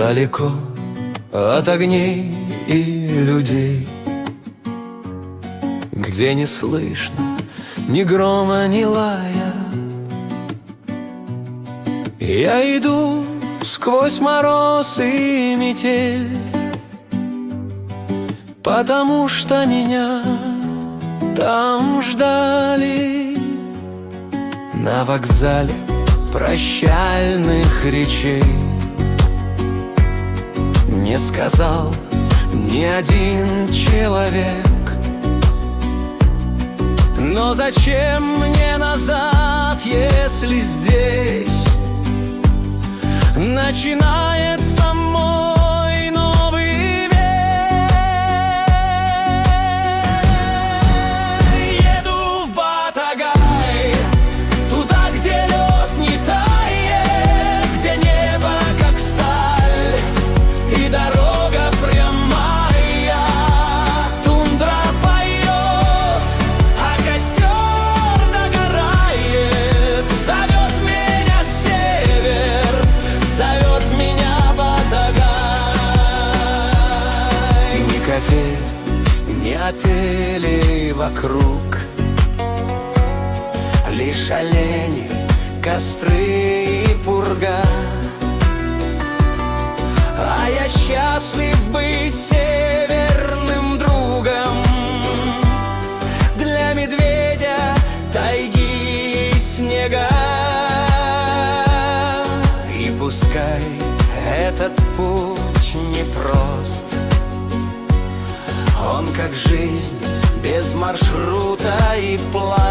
далеко от огней и людей, где не слышно ни грома, ни лая. Я иду сквозь мороз и метель, потому что меня там ждали. На вокзале прощальных речей не сказал ни один человек. Но зачем мне назад, если здесь начинается мой новый век? Еду в Батагай, туда, где лед не тает, где небо как сталь и дорога прямая. Тундра поет, а костер догорает. Зовет меня север, зовет меня Батагай. Ни кафе, ни отелей вокруг, лишь олени, костры и пурга. А я счастлив быть северным другом для медведя, тайги и снега. И пускай этот путь непрост, он как жизнь без маршрута и плана.